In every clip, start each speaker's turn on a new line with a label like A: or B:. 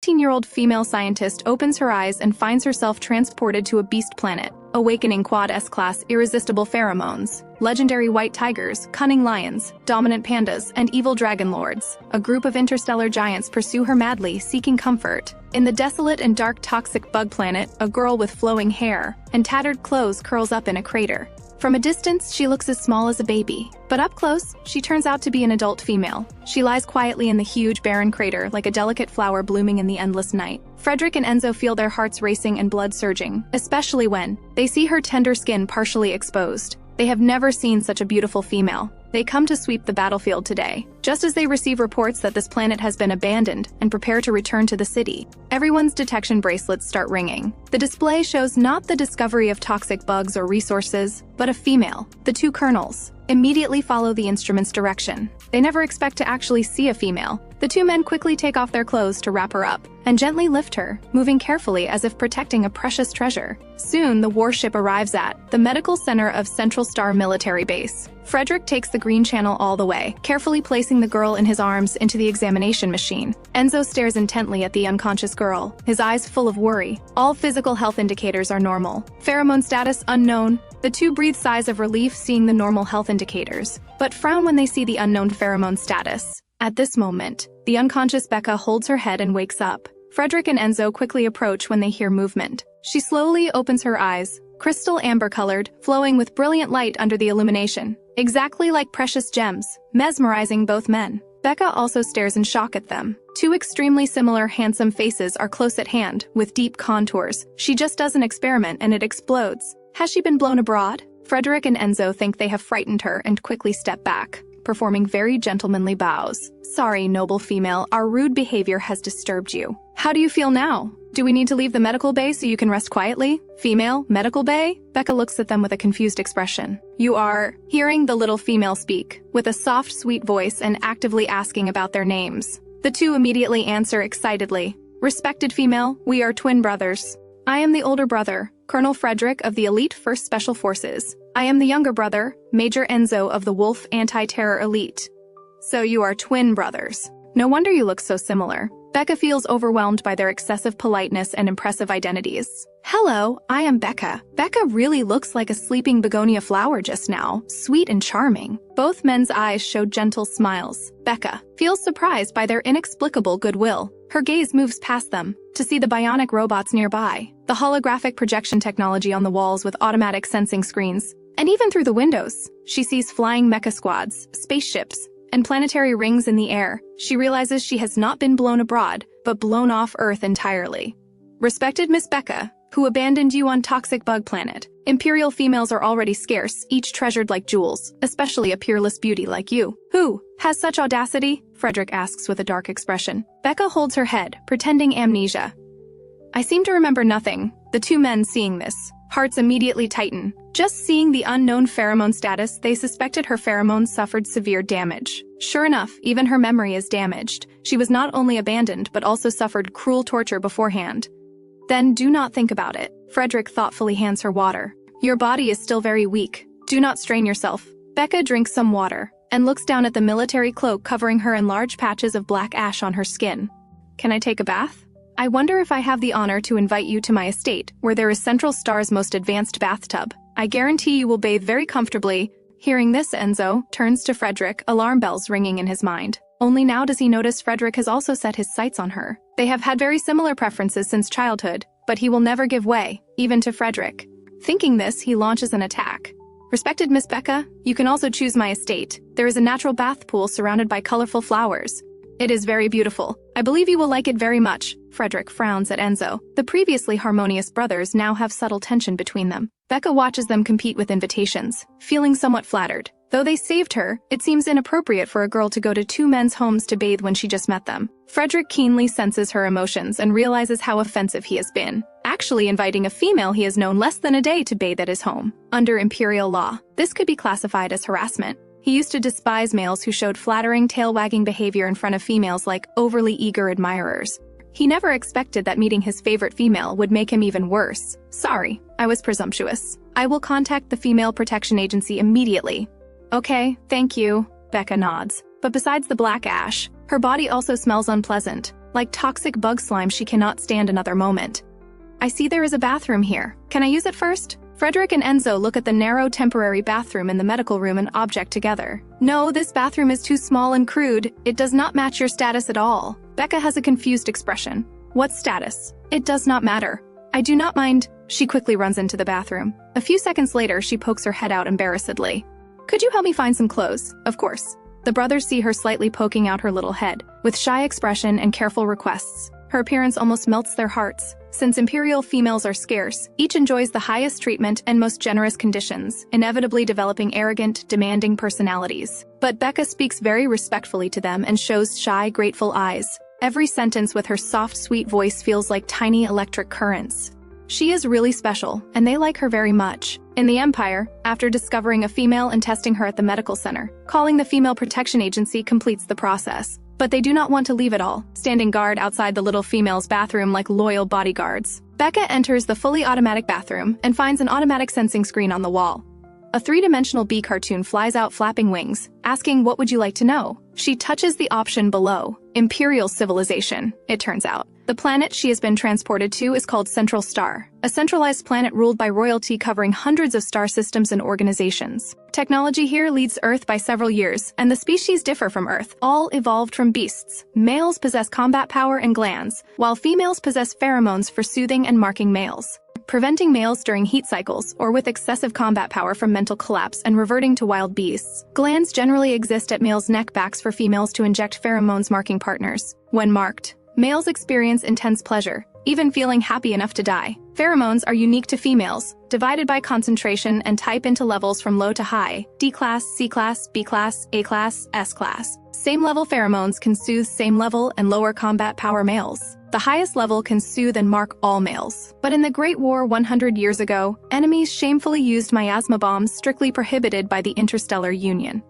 A: 16-year-old female scientist opens her eyes and finds herself transported to a beast planet, awakening Quad S-class irresistible pheromones, legendary white tigers, cunning lions, dominant pandas, and evil dragon lords. A group of interstellar giants pursue her madly, seeking comfort. In the desolate and dark toxic bug planet, a girl with flowing hair and tattered clothes curls up in a crater. From a distance, she looks as small as a baby, but up close, she turns out to be an adult female. She lies quietly in the huge, barren crater like a delicate flower blooming in the endless night. Frederick and Enzo feel their hearts racing and blood surging, especially when they see her tender skin partially exposed. They have never seen such a beautiful female. They come to sweep the battlefield today, just as they receive reports that this planet has been abandoned and prepare to return to the city. Everyone's detection bracelets start ringing. The display shows not the discovery of toxic bugs or resources, but a female. The two colonels immediately follow the instrument's direction. They never expect to actually see a female. The two men quickly take off their clothes to wrap her up and gently lift her, moving carefully as if protecting a precious treasure. Soon, the warship arrives at the medical center of Central Star Military Base. Frederick takes the green channel all the way, carefully placing the girl in his arms into the examination machine. Enzo stares intently at the unconscious girl, his eyes full of worry. All physical health indicators are normal. Pheromone status unknown. The two breathe sighs of relief seeing the normal health indicators, but frown when they see the unknown pheromone status. At this moment, the unconscious Becca holds her head and wakes up. Frederick and Enzo quickly approach when they hear movement. She slowly opens her eyes, crystal amber-colored, flowing with brilliant light under the illumination, exactly like precious gems, mesmerizing both men. Becca also stares in shock at them. Two extremely similar handsome faces are close at hand, with deep contours. She just does an experiment and it explodes. Has she been blown abroad? Frederick and Enzo think they have frightened her and quickly step back, performing very gentlemanly bows. Sorry, noble female, our rude behavior has disturbed you. How do you feel now? Do we need to leave the medical bay so you can rest quietly? Female, medical bay? Becca looks at them with a confused expression. You are hearing the little female speak, with a soft, sweet voice and actively asking about their names. The two immediately answer excitedly. Respected female, we are twin brothers. I am the older brother, Colonel Frederick of the Elite 1st Special Forces. I am the younger brother, Major Enzo of the Wolf Anti-Terror Elite. So you are twin brothers. No wonder you look so similar. Becca feels overwhelmed by their excessive politeness and impressive identities. Hello, I am Becca. Becca really looks like a sleeping begonia flower just now, sweet and charming. Both men's eyes showed gentle smiles. Becca feels surprised by their inexplicable goodwill. Her gaze moves past them to see the bionic robots nearby, the holographic projection technology on the walls with automatic sensing screens, and even through the windows. She sees flying mecha squads, spaceships, and planetary rings in the air. She realizes she has not been blown abroad, but blown off Earth entirely. Respected Miss Becca, who abandoned you on toxic bug planet. Imperial females are already scarce, each treasured like jewels, especially a peerless beauty like you. Who has such audacity? Frederick asks with a dark expression. Becca holds her head, pretending amnesia. I seem to remember nothing. The two men seeing this, hearts immediately tighten. Just seeing the unknown pheromone status, they suspected her pheromones suffered severe damage. Sure enough, even her memory is damaged. She was not only abandoned, but also suffered cruel torture beforehand. Then do not think about it. Frederick thoughtfully hands her water. Your body is still very weak. Do not strain yourself. Becca drinks some water and looks down at the military cloak covering her and large patches of black ash on her skin. Can I take a bath? I wonder if I have the honor to invite you to my estate, where there is Central Star's most advanced bathtub. I guarantee you will bathe very comfortably. Hearing this, Enzo turns to Frederick, alarm bells ringing in his mind. Only now does he notice Frederick has also set his sights on her. They have had very similar preferences since childhood, but he will never give way, even to Frederick. Thinking this, he launches an attack. Respected Miss Becca, you can also choose my estate. There is a natural bath pool surrounded by colorful flowers. It is very beautiful. I believe you will like it very much. Frederick frowns at Enzo. The previously harmonious brothers now have subtle tension between them. Becca watches them compete with invitations, feeling somewhat flattered. Though they saved her, it seems inappropriate for a girl to go to two men's homes to bathe when she just met them. Frederick keenly senses her emotions and realizes how offensive he has been, actually inviting a female he has known less than a day to bathe at his home. Under Imperial law, this could be classified as harassment. He used to despise males who showed flattering, tail-wagging behavior in front of females like overly eager admirers. He never expected that meeting his favorite female would make him even worse. Sorry, I was presumptuous. I will contact the Female Protection Agency immediately. Okay, thank you, Becca nods. But besides the black ash, her body also smells unpleasant, like toxic bug slime. She cannot stand another moment. I see there is a bathroom here. Can I use it first? Frederick and Enzo look at the narrow temporary bathroom in the medical room and object together. No, this bathroom is too small and crude. It does not match your status at all. Becca has a confused expression. What status? It does not matter. I do not mind. She quickly runs into the bathroom. A few seconds later, she pokes her head out embarrassedly. Could you help me find some clothes? Of course. The brothers see her slightly poking out her little head, with shy expression and careful requests. Her appearance almost melts their hearts. Since Imperial females are scarce, each enjoys the highest treatment and most generous conditions, inevitably developing arrogant, demanding personalities. But Becca speaks very respectfully to them and shows shy, grateful eyes. Every sentence with her soft, sweet voice feels like tiny electric currents. She is really special, and they like her very much. In the Empire, after discovering a female and testing her at the medical center, calling the Female Protection Agency completes the process. But they do not want to leave it all, standing guard outside the little female's bathroom like loyal bodyguards. Becca enters the fully automatic bathroom and finds an automatic sensing screen on the wall. A three-dimensional bee cartoon flies out flapping wings, asking, "What would you like to know?" She touches the option below. Imperial civilization, it turns out. The planet she has been transported to is called Central Star, a centralized planet ruled by royalty covering hundreds of star systems and organizations. Technology here leads Earth by several years, and the species differ from Earth, all evolved from beasts. Males possess combat power and glands, while females possess pheromones for soothing and marking males, preventing males during heat cycles or with excessive combat power from mental collapse and reverting to wild beasts. Glands generally exist at males' neck backs for females to inject pheromones marking partners. When marked, males experience intense pleasure, even feeling happy enough to die. Pheromones are unique to females, divided by concentration and type into levels from low to high: D class, C class, B class, A class, S class. Same-level pheromones can soothe same-level and lower combat power males. The highest level can soothe and mark all males. But in the Great War 100 years ago, enemies shamefully used miasma bombs strictly prohibited by the Interstellar Union.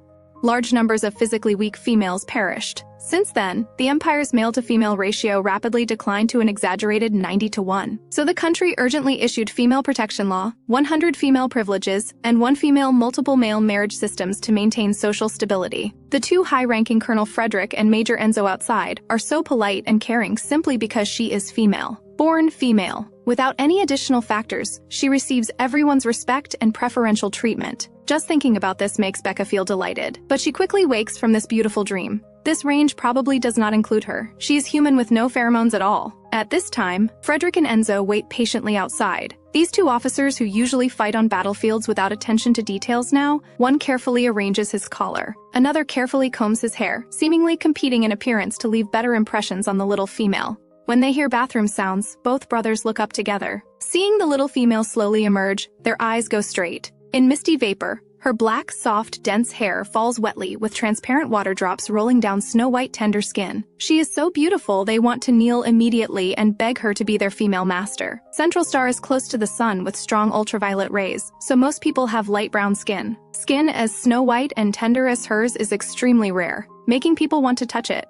A: Large numbers of physically weak females perished. Since then, the Empire's male-to-female ratio rapidly declined to an exaggerated 90-1. So the country urgently issued female protection law, 100 female privileges, and 1 female multiple male marriage systems to maintain social stability. The two high-ranking Colonel Frederick and Major Enzo outside are so polite and caring simply because she is female. Born female. Without any additional factors, she receives everyone's respect and preferential treatment. Just thinking about this makes Becca feel delighted. But she quickly wakes from this beautiful dream. This range probably does not include her. She is human with no pheromones at all. At this time, Frederick and Enzo wait patiently outside. These two officers who usually fight on battlefields without attention to details now, one carefully arranges his collar. Another carefully combs his hair, seemingly competing in appearance to leave better impressions on the little female. When they hear bathroom sounds, both brothers look up together. Seeing the little female slowly emerge, their eyes go straight. In misty vapor, her black, soft, dense hair falls wetly with transparent water drops rolling down snow-white tender skin. She is so beautiful they want to kneel immediately and beg her to be their female master. Central Star is close to the sun with strong ultraviolet rays, so most people have light brown skin. Skin as snow-white and tender as hers is extremely rare, making people want to touch it.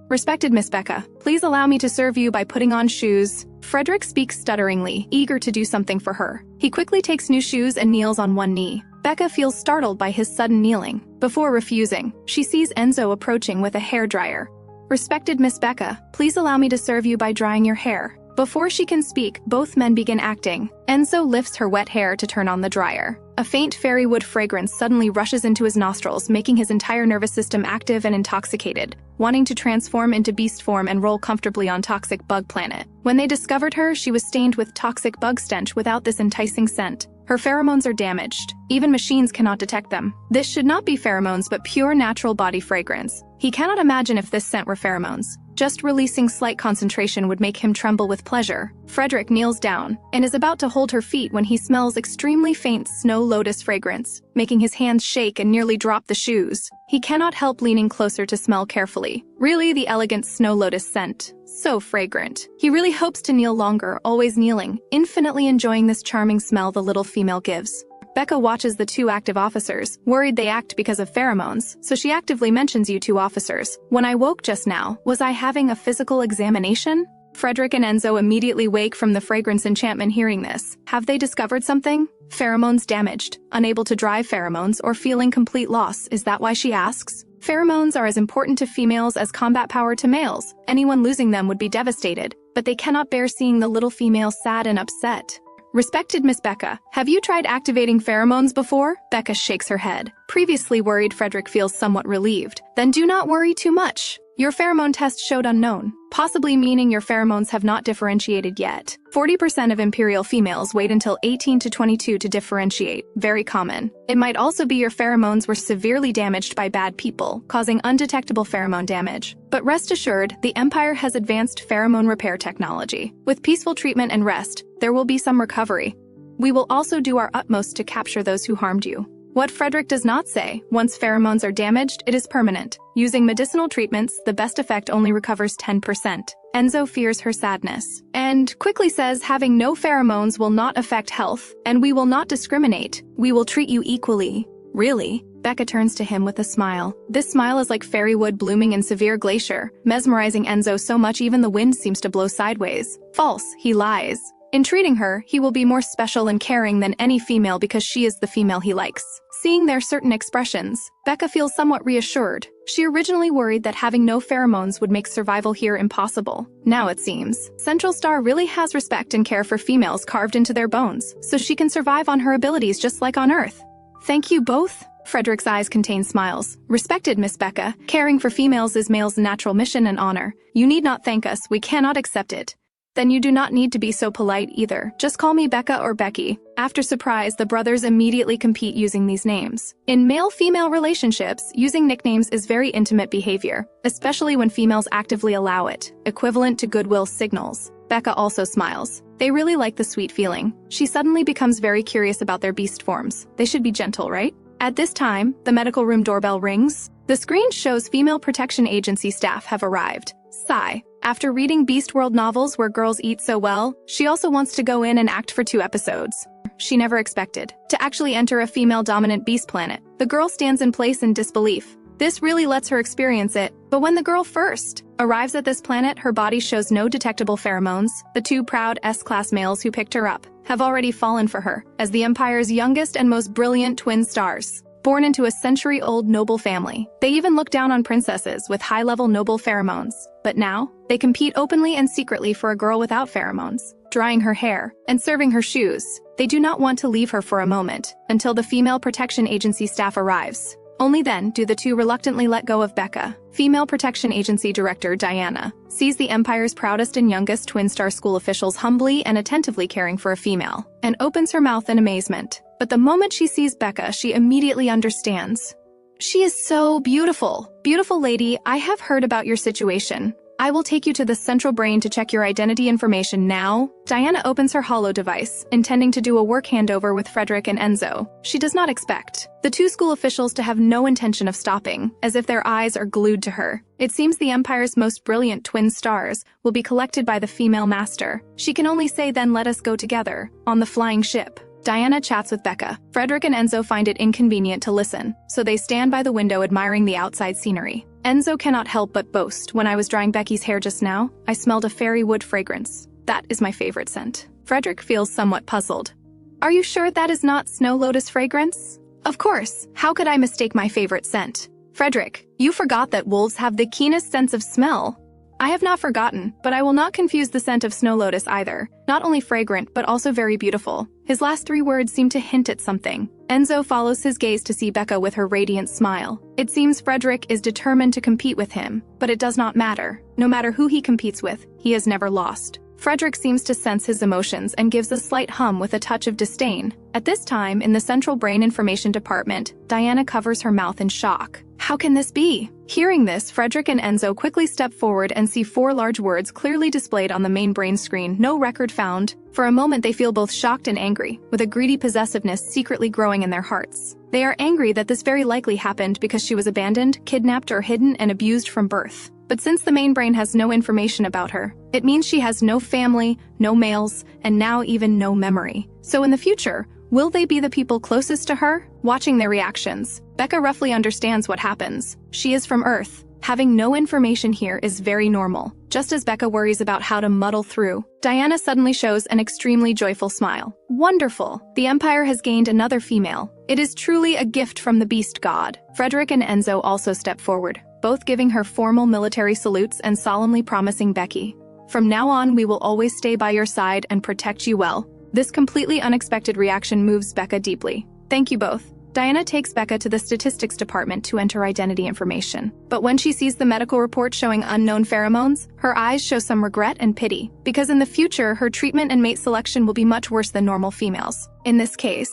A: Respected Miss Becca, please allow me to serve you by putting on shoes. Frederick speaks stutteringly, eager to do something for her. He quickly takes new shoes and kneels on one knee. Becca feels startled by his sudden kneeling. Before refusing, she sees Enzo approaching with a hairdryer. Respected Miss Becca, please allow me to serve you by drying your hair. Before she can speak, both men begin acting. Enzo lifts her wet hair to turn on the dryer. A faint fairy wood fragrance suddenly rushes into his nostrils, making his entire nervous system active and intoxicated, wanting to transform into beast form and roll comfortably on toxic bug planet. When they discovered her, she was stained with toxic bug stench without this enticing scent. Her pheromones are damaged. Even machines cannot detect them. This should not be pheromones but pure natural body fragrance. He cannot imagine if this scent were pheromones. Just releasing slight concentration would make him tremble with pleasure. Frederick kneels down and is about to hold her feet when he smells extremely faint snow lotus fragrance, making his hands shake and nearly drop the shoes. He cannot help leaning closer to smell carefully. Really, the elegant snow lotus scent. So fragrant. He really hopes to kneel longer, always kneeling, infinitely enjoying this charming smell the little female gives. Becca watches the two active officers, worried they act because of pheromones, so she actively mentions you two officers. When I woke just now, was I having a physical examination? Frederick and Enzo immediately wake from the fragrance enchantment hearing this. Have they discovered something? Pheromones damaged, unable to drive pheromones, or feeling complete loss, is that why she asks? Pheromones are as important to females as combat power to males. Anyone losing them would be devastated, but they cannot bear seeing the little female sad and upset. Respected Miss Becca, have you tried activating pheromones before? Becca shakes her head. Previously worried, Frederick feels somewhat relieved. Then do not worry too much. Your pheromone test showed unknown, possibly meaning your pheromones have not differentiated yet. 40% of Imperial females wait until 18 to 22 to differentiate, very common. It might also be your pheromones were severely damaged by bad people, causing undetectable pheromone damage. But rest assured, the Empire has advanced pheromone repair technology. With peaceful treatment and rest, there will be some recovery. We will also do our utmost to capture those who harmed you. What Frederick does not say, once pheromones are damaged, it is permanent. Using medicinal treatments, the best effect only recovers 10%. Enzo fears her sadness, and quickly says having no pheromones will not affect health, and we will not discriminate. We will treat you equally. Really? Becca turns to him with a smile. This smile is like fairy wood blooming in severe glacier, mesmerizing Enzo so much even the wind seems to blow sideways. False, he lies. In treating her, he will be more special and caring than any female because she is the female he likes. Seeing their certain expressions, Becca feels somewhat reassured. She originally worried that having no pheromones would make survival here impossible. Now it seems, Central Star really has respect and care for females carved into their bones, so she can survive on her abilities just like on Earth. Thank you both. Frederick's eyes contain smiles. Respected Miss Becca, caring for females is male's natural mission and honor. You need not thank us, we cannot accept it. Then you do not need to be so polite either. Just call me Becca or Becky. After surprise, the brothers immediately compete using these names. In male-female relationships, using nicknames is very intimate behavior, especially when females actively allow it, equivalent to goodwill signals. Becca also smiles. They really like the sweet feeling. She suddenly becomes very curious about their beast forms. They should be gentle, right? At this time, the medical room doorbell rings. The screen shows Female Protection Agency staff have arrived. Sigh. After reading Beast World novels where girls eat so well, she also wants to go in and act for 2 episodes. She never expected to actually enter a female-dominant beast planet. The girl stands in place in disbelief. This really lets her experience it, but when the girl first arrives at this planet, her body shows no detectable pheromones. The 2 proud S-class males who picked her up have already fallen for her as the Empire's youngest and most brilliant twin stars. Born into a century-old noble family, they even look down on princesses with high-level noble pheromones. But now, they compete openly and secretly for a girl without pheromones, drying her hair and serving her shoes. They do not want to leave her for a moment, until the Female Protection Agency staff arrives. Only then do the 2 reluctantly let go of Becca. Female Protection Agency Director Diana sees the Empire's proudest and youngest Twin Star school officials humbly and attentively caring for a female, and opens her mouth in amazement. But the moment she sees Becca, she immediately understands. She is so beautiful. Beautiful lady, I have heard about your situation. I will take you to the central brain to check your identity information now. Diana opens her holo device, intending to do a work handover with Frederick and Enzo. She does not expect the 2 school officials to have no intention of stopping, as if their eyes are glued to her. It seems the Empire's most brilliant twin stars will be collected by the female master. She can only say, then let us go together, on the flying ship. Diana chats with Becca. Frederick and Enzo find it inconvenient to listen, so they stand by the window admiring the outside scenery. Enzo cannot help but boast, when I was drying Becky's hair just now, I smelled a fairy wood fragrance. That is my favorite scent. Frederick feels somewhat puzzled. Are you sure that is not snow lotus fragrance? Of course, how could I mistake my favorite scent? Frederick, you forgot that wolves have the keenest sense of smell. I have not forgotten, but I will not confuse the scent of snow lotus either. Not only fragrant, but also very beautiful. His last 3 words seem to hint at something. Enzo follows his gaze to see Becca with her radiant smile. It seems Frederick is determined to compete with him, but it does not matter. No matter who he competes with, he has never lost. Frederick seems to sense his emotions and gives a slight hum with a touch of disdain. At this time, in the Central Brain Information Department, Diana covers her mouth in shock. How can this be? Hearing this, Frederick and Enzo quickly step forward and see 4 large words clearly displayed on the main brain screen, no record found. For a moment they feel both shocked and angry, with a greedy possessiveness secretly growing in their hearts. They are angry that this very likely happened because she was abandoned, kidnapped, or hidden and abused from birth. But since the main brain has no information about her, it means she has no family, no males, and now even no memory. So in the future, will they be the people closest to her? Watching their reactions, Becca roughly understands what happens. She is from Earth. Having no information here is very normal. Just as Becca worries about how to muddle through, Diana suddenly shows an extremely joyful smile. Wonderful! The Empire has gained another female. It is truly a gift from the beast god. Frederick and Enzo also step forward, both giving her formal military salutes and solemnly promising Becky, "From now on, we will always stay by your side and protect you well." This completely unexpected reaction moves Becca deeply. "Thank you both." Diana takes Becca to the statistics department to enter identity information. But when she sees the medical report showing unknown pheromones, her eyes show some regret and pity, because in the future, her treatment and mate selection will be much worse than normal females. In this case,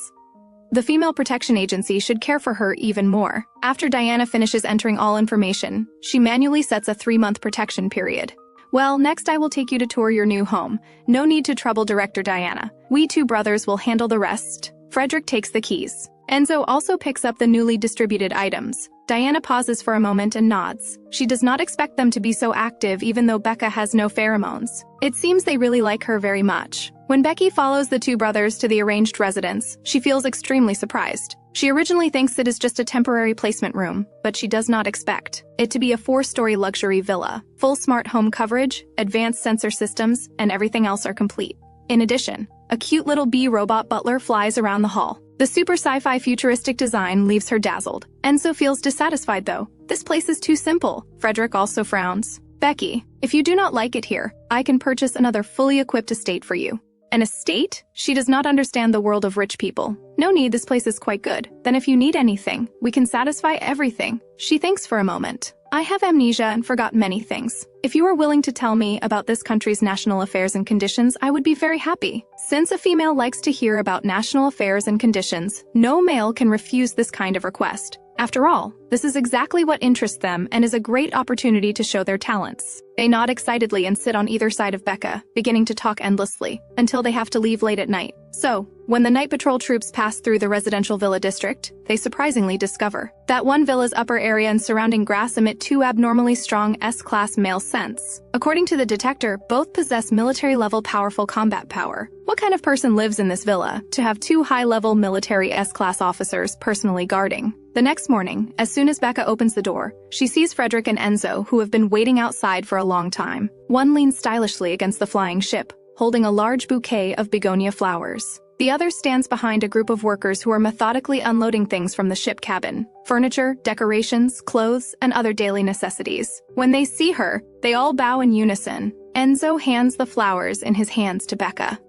A: the Female Protection Agency should care for her even more. After Diana finishes entering all information, she manually sets a 3-month protection period. "Well, next I will take you to tour your new home. No need to trouble Director Diana. We two brothers will handle the rest." Frederick takes the keys. Enzo also picks up the newly distributed items. Diana pauses for a moment and nods. She does not expect them to be so active even though Becca has no pheromones. It seems they really like her very much. When Becky follows the two brothers to the arranged residence, she feels extremely surprised. She originally thinks it is just a temporary placement room, but she does not expect it to be a 4-story luxury villa. Full smart home coverage, advanced sensor systems, and everything else are complete. In addition, a cute little bee robot butler flies around the hall. The super sci-fi futuristic design leaves her dazzled. Enzo feels dissatisfied though. This place is too simple. Frederick also frowns. "Becky, if you do not like it here, I can purchase another fully equipped estate for you." An estate? She does not understand the world of rich people. "No need, this place is quite good. Then if you need anything, we can satisfy everything." She thinks for a moment. "I have amnesia and forgot many things. If you are willing to tell me about this country's national affairs and conditions, I would be very happy." Since a female likes to hear about national affairs and conditions, no male can refuse this kind of request. After all, this is exactly what interests them and is a great opportunity to show their talents. They nod excitedly and sit on either side of Becca, beginning to talk endlessly, until they have to leave late at night. So, when the night patrol troops pass through the residential villa district, they surprisingly discover that one villa's upper area and surrounding grass emit 2 abnormally strong S-class male scents. According to the detector, both possess military-level powerful combat power. What kind of person lives in this villa to have 2 high-level military S-class officers personally guarding? The next morning, as soon as Becca opens the door, she sees Frederick and Enzo, who have been waiting outside for a long time. One leans stylishly against the flying ship, holding a large bouquet of begonia flowers. The other stands behind a group of workers who are methodically unloading things from the ship cabin: furniture, decorations, clothes, and other daily necessities. When they see her, they all bow in unison. Enzo hands the flowers in his hands to Becca.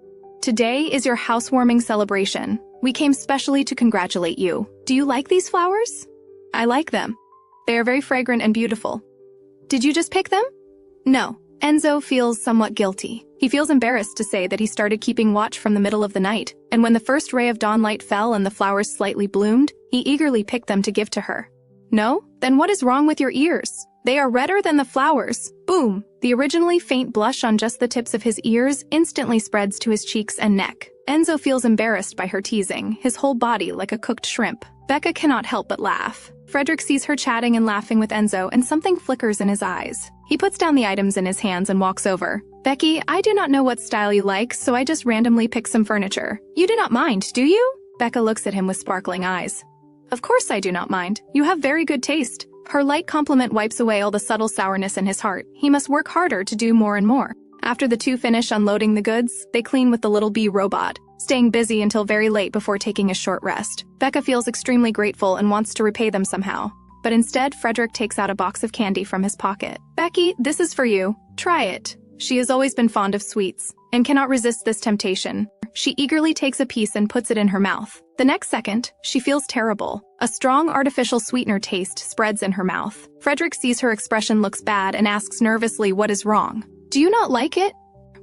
A: "Today is your housewarming celebration. We came specially to congratulate you. Do you like these flowers?" "I like them. They are very fragrant and beautiful." "Did you just pick them?" "No." Enzo feels somewhat guilty. He feels embarrassed to say that he started keeping watch from the middle of the night, and when the first ray of dawn light fell and the flowers slightly bloomed, he eagerly picked them to give to her. "No? Then what is wrong with your ears? They are redder than the flowers." Boom! The originally faint blush on just the tips of his ears instantly spreads to his cheeks and neck. Enzo feels embarrassed by her teasing, his whole body like a cooked shrimp. Becca cannot help but laugh. Frederick sees her chatting and laughing with Enzo, and something flickers in his eyes. He puts down the items in his hands and walks over. "Becky, I do not know what style you like, so I just randomly picked some furniture. You do not mind, do you?" Becca looks at him with sparkling eyes. "Of course I do not mind. You have very good taste." Her light compliment wipes away all the subtle sourness in his heart. He must work harder to do more and more. After the two finish unloading the goods, they clean with the little bee robot, staying busy until very late before taking a short rest. Becca feels extremely grateful and wants to repay them somehow. But instead, Frederick takes out a box of candy from his pocket. "Becky, this is for you. Try it." She has always been fond of sweets, and cannot resist this temptation. She eagerly takes a piece and puts it in her mouth. The next second, she feels terrible. A strong artificial sweetener taste spreads in her mouth. Frederick sees her expression looks bad and asks nervously what is wrong. "Do you not like it?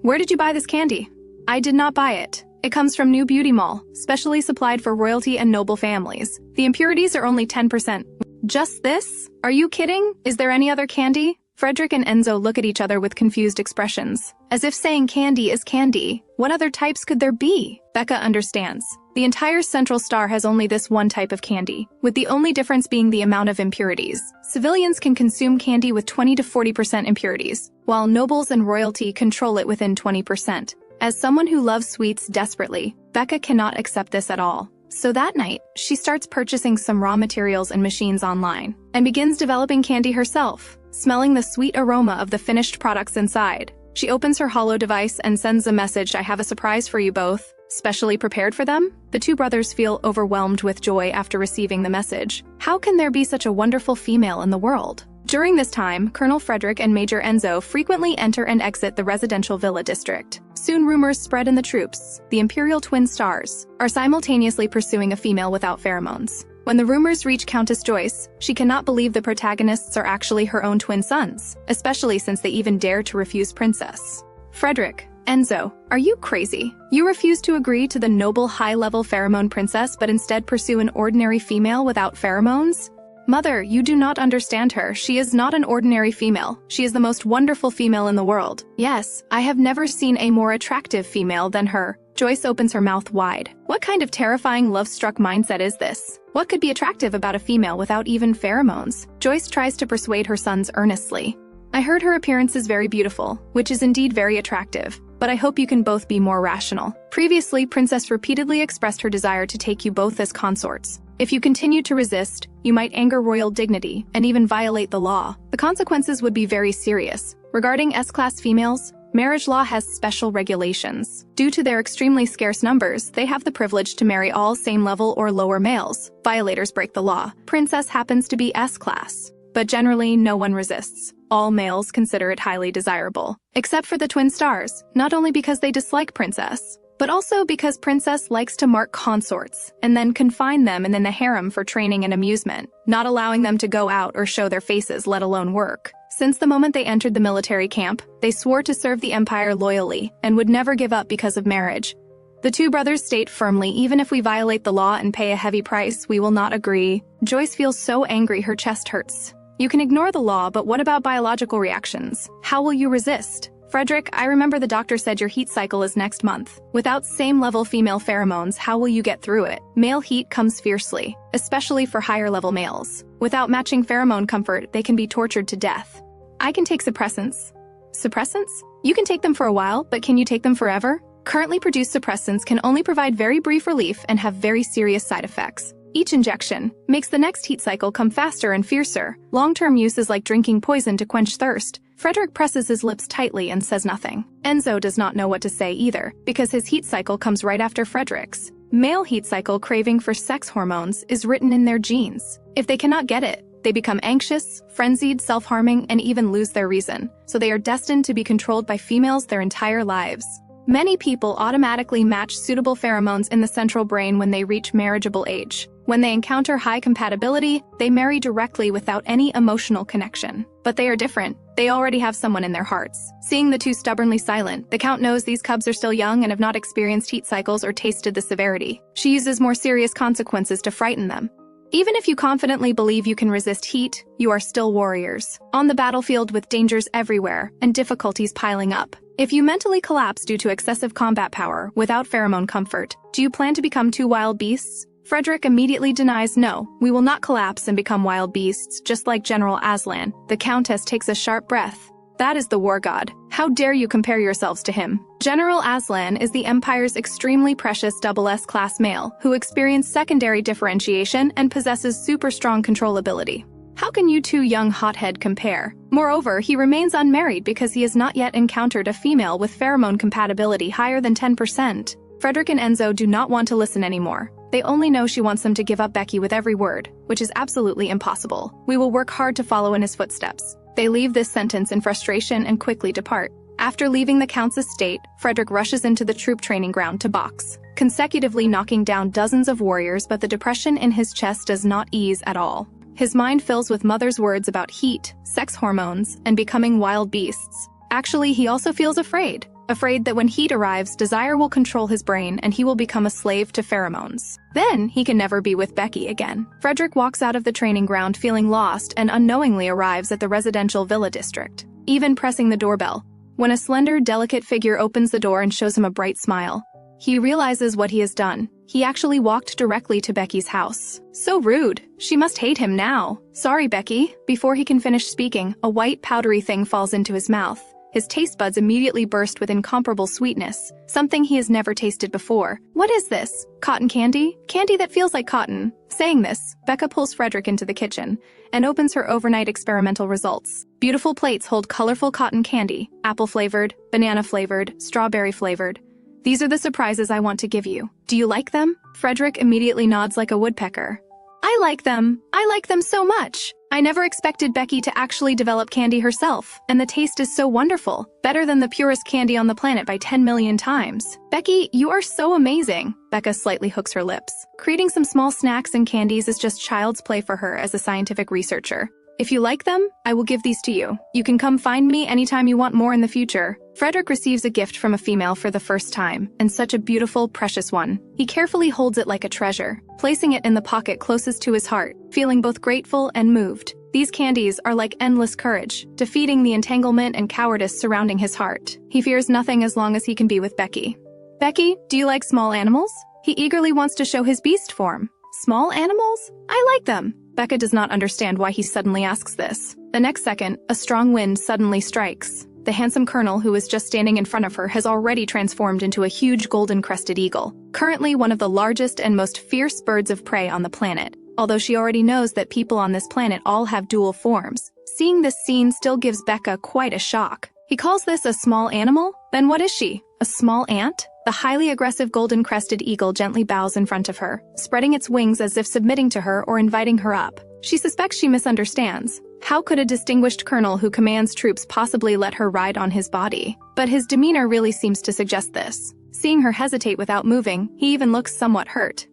A: Where did you buy this candy?" "I did not buy it. It comes from New Beauty Mall, specially supplied for royalty and noble families. The impurities are only 10%. "Just this? Are you kidding? Is there any other candy?" Frederick and Enzo look at each other with confused expressions. As if saying candy is candy. What other types could there be? Becca understands. The entire Central Star has only this one type of candy, with the only difference being the amount of impurities. Civilians can consume candy with 20 to 40% impurities, while nobles and royalty control it within 20%. As someone who loves sweets desperately, Becca cannot accept this at all. So that night, she starts purchasing some raw materials and machines online, and begins developing candy herself. smelling the sweet aroma of the finished products inside. She opens her hollow device and sends a message, "I have a surprise for you both." Specially prepared for them? The two brothers feel overwhelmed with joy after receiving the message. How can there be such a wonderful female in the world? During this time, Colonel Frederick and Major Enzo frequently enter and exit the residential villa district. Soon rumors spread in the troops. The Imperial Twin Stars are simultaneously pursuing a female without pheromones. When the rumors reach Countess Joyce, she cannot believe the protagonists are actually her own twin sons, especially since they even dare to refuse Princess. Frederick, Enzo, are you crazy? You refuse to agree to the noble high-level pheromone princess but instead pursue an ordinary female without pheromones? Mother, you do not understand her. She is not an ordinary female. She is the most wonderful female in the world. Yes, I have never seen a more attractive female than her. Joyce opens her mouth wide. What kind of terrifying love-struck mindset is this? What could be attractive about a female without even pheromones? Joyce tries to persuade her sons earnestly. I heard her appearance is very beautiful, which is indeed very attractive, but I hope you can both be more rational. Previously, Princess repeatedly expressed her desire to take you both as consorts. If you continue to resist, you might anger royal dignity and even violate the law. The consequences would be very serious. Regarding S-class females, marriage law has special regulations. Due to their extremely scarce numbers, they have the privilege to marry all same-level or lower males. Violators break the law. Princess happens to be S-class, but generally no one resists. All males consider it highly desirable, except for the Twin Stars, not only because they dislike Princess, but also because Princess likes to mark consorts and then confine them in the harem for training and amusement, not allowing them to go out or show their faces, let alone work. Since the moment they entered the military camp, they swore to serve the Empire loyally and would never give up because of marriage. The two brothers state firmly, even if we violate the law and pay a heavy price, we will not agree. Joyce feels so angry her chest hurts. You can ignore the law, but what about biological reactions? How will you resist? Frederick, I remember the doctor said your heat cycle is next month. Without same-level female pheromones, how will you get through it? Male heat comes fiercely, especially for higher-level males. Without matching pheromone comfort, they can be tortured to death. I can take suppressants. Suppressants? You can take them for a while, but can you take them forever? Currently produced suppressants can only provide very brief relief and have very serious side effects. Each injection makes the next heat cycle come faster and fiercer. Long-term use is like drinking poison to quench thirst. Frederick presses his lips tightly and says nothing. Enzo does not know what to say either, because his heat cycle comes right after Frederick's. Male heat cycle craving for sex hormones is written in their genes. If they cannot get it, they become anxious, frenzied, self-harming, and even lose their reason. So they are destined to be controlled by females their entire lives. Many people automatically match suitable pheromones in the central brain when they reach marriageable age. When they encounter high compatibility, they marry directly without any emotional connection. But they are different. They already have someone in their hearts. Seeing the two stubbornly silent, the Count knows these cubs are still young and have not experienced heat cycles or tasted the severity. She uses more serious consequences to frighten them. Even if you confidently believe you can resist heat, you are still warriors, on the battlefield with dangers everywhere and difficulties piling up. If you mentally collapse due to excessive combat power without pheromone comfort, do you plan to become two wild beasts? Frederick immediately denies, no, we will not collapse and become wild beasts, just like General Aslan. The Countess takes a sharp breath. That is the war god. How dare you compare yourselves to him? General Aslan is the Empire's extremely precious SS-class male who experienced secondary differentiation and possesses super strong control ability. How can you two young hothead compare? Moreover, he remains unmarried because he has not yet encountered a female with pheromone compatibility higher than 10%. Frederick and Enzo do not want to listen anymore. They only know she wants them to give up Becky with every word, which is absolutely impossible. We will work hard to follow in his footsteps. They leave this sentence in frustration and quickly depart. After leaving the Count's estate, Frederick rushes into the troop training ground to box, consecutively knocking down dozens of warriors, but the depression in his chest does not ease at all. His mind fills with Mother's words about heat, sex hormones, and becoming wild beasts. Actually, he also feels afraid. Afraid that when heat arrives, desire will control his brain and he will become a slave to pheromones. Then, he can never be with Becky again. Frederick walks out of the training ground feeling lost and unknowingly arrives at the residential villa district, even pressing the doorbell. When a slender, delicate figure opens the door and shows him a bright smile, he realizes what he has done. He actually walked directly to Becky's house. So rude. She must hate him now. Sorry, Becky. Before he can finish speaking, a white, powdery thing falls into his mouth. His taste buds immediately burst with incomparable sweetness, something he has never tasted before. What is this? Cotton candy? Candy that feels like cotton. Saying this, Becca pulls Frederick into the kitchen and opens her overnight experimental results. Beautiful plates hold colorful cotton candy, apple-flavored, banana-flavored, strawberry-flavored. These are the surprises I want to give you. Do you like them? Frederick immediately nods like a woodpecker. I like them. I like them so much. I never expected Becky to actually develop candy herself, and the taste is so wonderful. Better than the purest candy on the planet by 10 million times. Becky, you are so amazing. Becca slightly hooks her lips. Creating some small snacks and candies is just child's play for her as a scientific researcher. If you like them, I will give these to you. You can come find me anytime you want more in the future. Frederick receives a gift from a female for the first time, and such a beautiful, precious one. He carefully holds it like a treasure, placing it in the pocket closest to his heart, feeling both grateful and moved. These candies are like endless courage, defeating the entanglement and cowardice surrounding his heart. He fears nothing as long as he can be with Becky. Becky, do you like small animals? He eagerly wants to show his beast form. Small animals? I like them. Becca does not understand why he suddenly asks this. The next second, a strong wind suddenly strikes. The handsome colonel who was just standing in front of her has already transformed into a huge golden-crested eagle, currently one of the largest and most fierce birds of prey on the planet. Although she already knows that people on this planet all have dual forms, seeing this scene still gives Becca quite a shock. He calls this a small animal? Then what is she? A small ant? The highly aggressive golden-crested eagle gently bows in front of her, spreading its wings as if submitting to her or inviting her up. She suspects she misunderstands. How could a distinguished colonel who commands troops possibly let her ride on his body? But his demeanor really seems to suggest this. Seeing her hesitate without moving, he even looks somewhat hurt.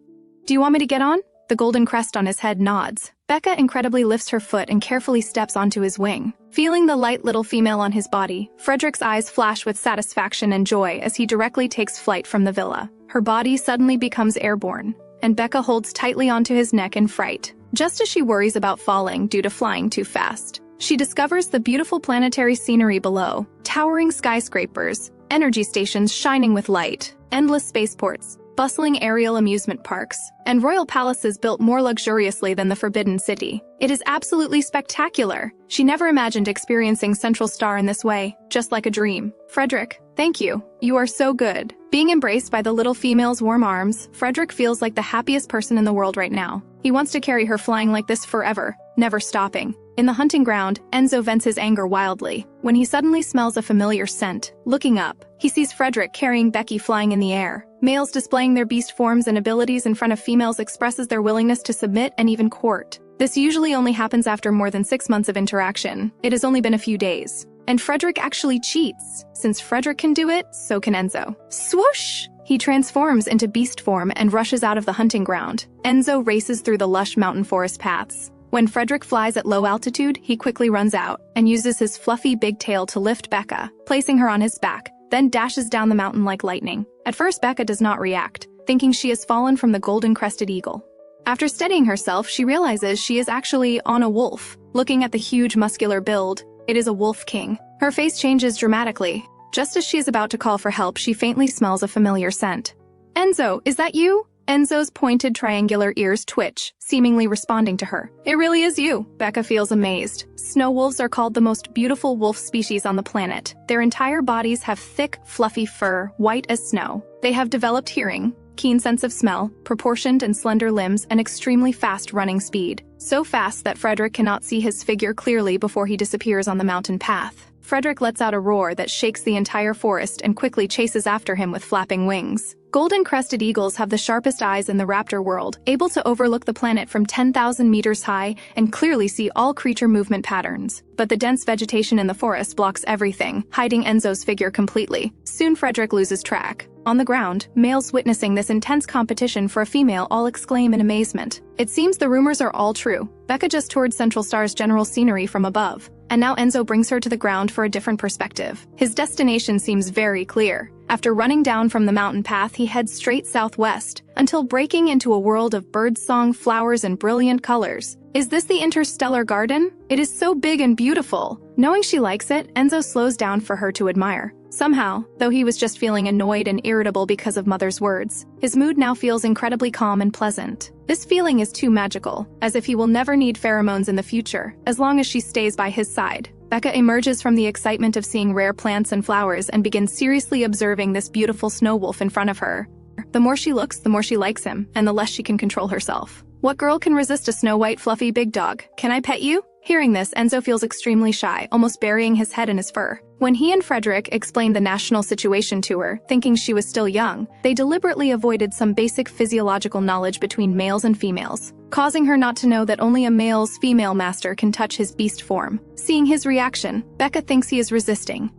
A: Do you want me to get on? The golden crest on his head nods. Becca incredibly lifts her foot and carefully steps onto his wing. Feeling the light little female on his body, Frederick's eyes flash with satisfaction and joy as he directly takes flight from the villa. Her body suddenly becomes airborne, and Becca holds tightly onto his neck in fright. Just as she worries about falling due to flying too fast, she discovers the beautiful planetary scenery below. Towering skyscrapers, energy stations shining with light, endless spaceports, bustling aerial amusement parks, and royal palaces built more luxuriously than the Forbidden City. It is absolutely spectacular. She never imagined experiencing Central Star in this way, just like a dream. Frederick, thank you. You are so good. Being embraced by the little female's warm arms, Frederick feels like the happiest person in the world right now. He wants to carry her flying like this forever, never stopping. In the hunting ground, Enzo vents his anger wildly, when he suddenly smells a familiar scent. Looking up, he sees Frederick carrying Becky flying in the air. Males displaying their beast forms and abilities in front of females expresses their willingness to submit and even court. This usually only happens after more than 6 months of interaction. It has only been a few days. And Frederick actually cheats. Since Frederick can do it, so can Enzo. Swoosh! He transforms into beast form and rushes out of the hunting ground. Enzo races through the lush mountain forest paths. When Frederick flies at low altitude, he quickly runs out and uses his fluffy big tail to lift Becca, placing her on his back, then dashes down the mountain like lightning. At first, Becca does not react, thinking she has fallen from the golden-crested eagle. After steadying herself, she realizes she is actually on a wolf. Looking at the huge muscular build, it is a wolf king. Her face changes dramatically. Just as she is about to call for help, she faintly smells a familiar scent. Enzo, is that you? Enzo's pointed triangular ears twitch, seemingly responding to her. It really is you. Becca feels amazed. Snow wolves are called the most beautiful wolf species on the planet. Their entire bodies have thick, fluffy fur, white as snow. They have developed hearing, keen sense of smell, proportioned and slender limbs, and extremely fast running speed. So fast that Frederick cannot see his figure clearly before he disappears on the mountain path. Frederick lets out a roar that shakes the entire forest and quickly chases after him with flapping wings. Golden-crested eagles have the sharpest eyes in the raptor world, able to overlook the planet from 10,000 meters high and clearly see all creature movement patterns. But the dense vegetation in the forest blocks everything, hiding Enzo's figure completely. Soon Frederick loses track. On the ground, males witnessing this intense competition for a female all exclaim in amazement. It seems the rumors are all true. Becca just toured Central Star's general scenery from above, and now Enzo brings her to the ground for a different perspective. His destination seems very clear. After running down from the mountain path, he heads straight southwest, until breaking into a world of birdsong, flowers, and brilliant colors. Is this the interstellar garden? It is so big and beautiful. Knowing she likes it, Enzo slows down for her to admire. Somehow, though he was just feeling annoyed and irritable because of Mother's words, his mood now feels incredibly calm and pleasant. This feeling is too magical, as if he will never need pheromones in the future, as long as she stays by his side. Becca emerges from the excitement of seeing rare plants and flowers and begins seriously observing this beautiful snow wolf in front of her. The more she looks, the more she likes him, and the less she can control herself. What girl can resist a snow-white, fluffy big dog? Can I pet you? Hearing this, Enzo feels extremely shy, almost burying his head in his fur. When he and Frederick explained the national situation to her, thinking she was still young, they deliberately avoided some basic physiological knowledge between males and females, causing her not to know that only a male's female master can touch his beast form. Seeing his reaction, Becca thinks he is resisting.